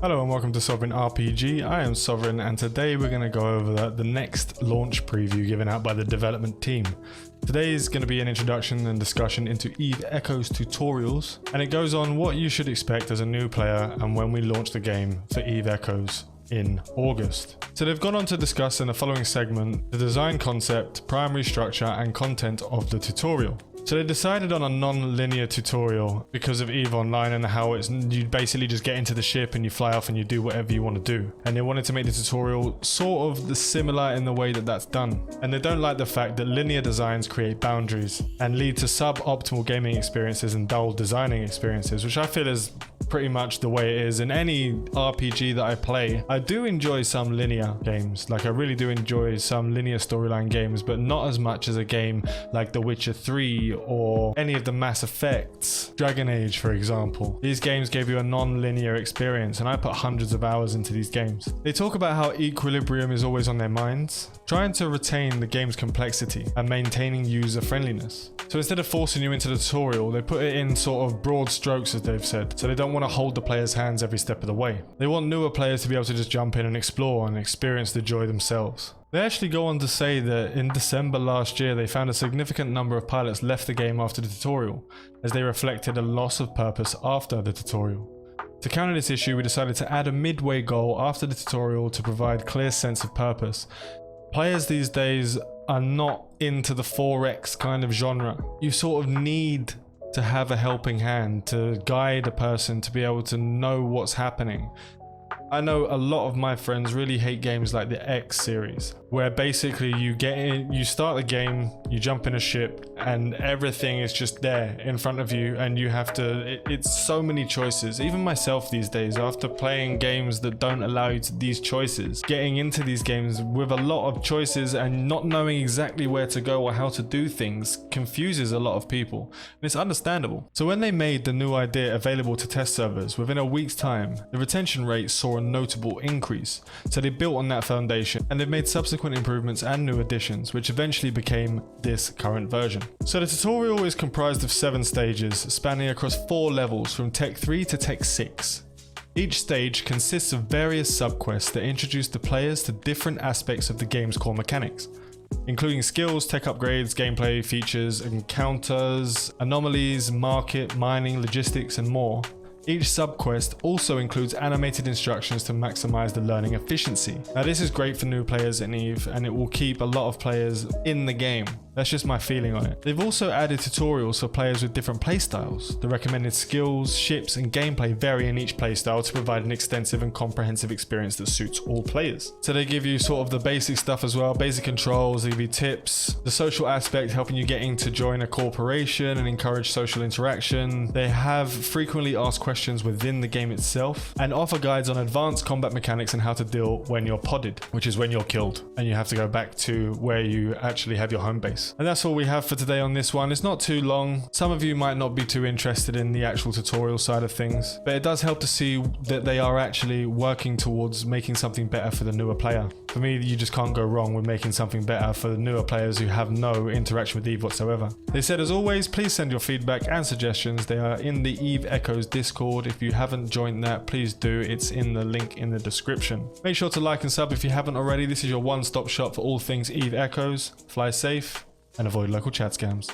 Hello and welcome to Sovereign RPG. I am Sovereign and today we're going to go over the next launch preview given out by the development team. Today is going to be an introduction and discussion into Eve Echoes tutorials, and it goes on what you should expect as a new player and when we launch the game for Eve Echoes in August. So they've gone on to discuss in the following segment the design concept, primary structure and content of the tutorial. So they decided on a non-linear tutorial because of EVE Online and how you basically just get into the ship and you fly off and you do whatever you want to do. And they wanted to make the tutorial sort of similar in the way that that's done. And they don't like the fact that linear designs create boundaries and lead to suboptimal gaming experiences and dull designing experiences, which I feel is pretty much the way it is in any RPG that I play. I do enjoy some linear games, like I really do enjoy some linear storyline games, but not as much as a game like The Witcher 3 or any of the Mass Effects, Dragon Age for example. These games gave you a non-linear experience and I put hundreds of hours into these games. They talk about how equilibrium is always on their minds, trying to retain the game's complexity and maintaining user friendliness. So instead of forcing you into the tutorial, they put it in sort of broad strokes, as they've said, so they don't want to hold the player's hands every step of the way. They want newer players to be able to just jump in and explore and experience the joy themselves. They actually go on to say that in December last year they found a significant number of pilots left the game after the tutorial, as they reflected a loss of purpose after the tutorial. To counter this issue, we decided to add a midway goal after the tutorial to provide clear sense of purpose. Players these days are not into the 4X kind of genre. You sort of need to have a helping hand to guide a person to be able to know what's happening. I know a lot of my friends really hate games like the X series, where basically you get in, you start the game, you jump in a ship, and everything is just there in front of you, and you have to, it's so many choices. Even myself these days, after playing games that don't allow you to these choices, getting into these games with a lot of choices and not knowing exactly where to go or how to do things confuses a lot of people, and it's understandable. So when they made the new idea available to test servers, within a week's time, the retention rate saw a notable increase. So they built on that foundation and they've made subsequent improvements and new additions, which eventually became this current version. So the tutorial is comprised of 7 stages spanning across 4 levels from Tech 3 to Tech 6. Each stage consists of various subquests that introduce the players to different aspects of the game's core mechanics, including skills, tech upgrades, gameplay features, encounters, anomalies, market, mining, logistics, and more. Each subquest also includes animated instructions to maximize the learning efficiency. Now this is great for new players in EVE and it will keep a lot of players in the game. That's just my feeling on it. They've also added tutorials for players with different playstyles. The recommended skills, ships and gameplay vary in each playstyle to provide an extensive and comprehensive experience that suits all players. So they give you sort of the basic stuff as well, basic controls, they give you tips, the social aspect helping you getting to join a corporation and encourage social interaction. They have frequently asked questions within the game itself and offer guides on advanced combat mechanics and how to deal when you're podded, which is when you're killed and you have to go back to where you actually have your home base. And that's all we have for today on this one. It's not too long. Some of you might not be too interested in the actual tutorial side of things, but it does help to see that they are actually working towards making something better for the newer player. For me, you just can't go wrong with making something better for the newer players who have no interaction with EVE whatsoever. They said, as always, please send your feedback and suggestions. They are in the EVE Echoes Discord. If you haven't joined that, please do. It's in the link in the description. Make sure to like and sub if you haven't already. This is your one-stop shop for all things EVE Echoes. Fly safe and avoid local chat scams.